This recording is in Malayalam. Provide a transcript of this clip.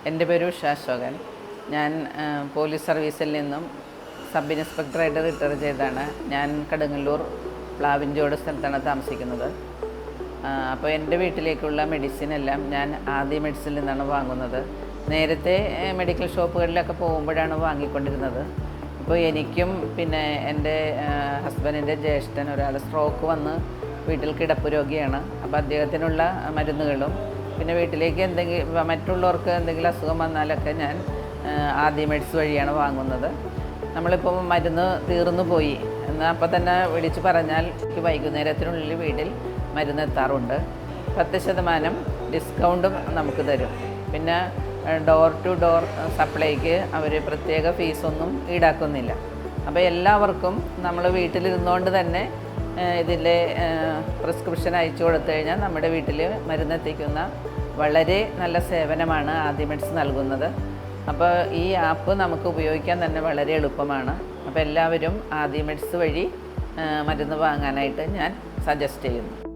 എൻ്റെ പേര് ഉഷ അശോകൻ. ഞാൻ പോലീസ് സർവീസിൽ നിന്നും സബ് ഇൻസ്പെക്ടറായിട്ട് റിട്ടയർ ചെയ്താണ്. ഞാൻ കടുങ്ങല്ലൂർ പ്ലാവിൻചോട് സ്ഥലത്താണ് താമസിക്കുന്നത്. അപ്പോൾ എൻ്റെ വീട്ടിലേക്കുള്ള മെഡിസിൻ എല്ലാം ഞാൻ ആദി മെഡിസിനിൽ നിന്നാണ് വാങ്ങുന്നത്. നേരത്തെ മെഡിക്കൽ ഷോപ്പുകളിലൊക്കെ പോകുമ്പോഴാണ് വാങ്ങിക്കൊണ്ടിരുന്നത്. ഇപ്പോൾ എനിക്കും പിന്നെ എൻ്റെ ഹസ്ബൻഡിൻ്റെ ജ്യേഷ്ഠൻ ഒരാൾ സ്ട്രോക്ക് വന്ന് വീട്ടിൽ കിടപ്പ് രോഗിയാണ്. അപ്പോൾ അദ്ദേഹത്തിനുള്ള മരുന്നുകളും പിന്നെ വീട്ടിലേക്ക് മറ്റുള്ളവർക്ക് എന്തെങ്കിലും അസുഖം വന്നാലൊക്കെ ഞാൻ ആദി മെഡിസ് വഴിയാണ് വാങ്ങുന്നത്. നമ്മളിപ്പോൾ മരുന്ന് തീർന്നു പോയി എന്നാൽ അപ്പോൾ തന്നെ വിളിച്ച് പറഞ്ഞാൽ വൈകുന്നേരത്തിനുള്ളിൽ വീട്ടിൽ മരുന്ന് എത്താറുണ്ട്. 10% ഡിസ്കൗണ്ടും നമുക്ക് തരും. പിന്നെ ഡോർ ടു ഡോർ സപ്ലൈക്ക് അവർ പ്രത്യേക ഫീസൊന്നും ഈടാക്കുന്നില്ല. അപ്പോൾ എല്ലാവർക്കും നമ്മൾ വീട്ടിലിരുന്നുകൊണ്ട് തന്നെ ഇതിലെ പ്രിസ്ക്രിപ്ഷൻ അയച്ചു കൊടുത്തു കഴിഞ്ഞാൽ നമ്മുടെ വീട്ടിൽ മരുന്നെത്തിക്കുന്ന വളരെ നല്ല സേവനമാണ് ആദി മെഡിസ് നൽകുന്നത്. അപ്പോൾ ഈ ആപ്പ് നമുക്ക് ഉപയോഗിക്കാൻ തന്നെ വളരെ എളുപ്പമാണ്. അപ്പോൾ എല്ലാവരും ആദി മെഡിസ് വഴി മരുന്ന് വാങ്ങാനായിട്ട് ഞാൻ സജസ്റ്റ് ചെയ്യുന്നു.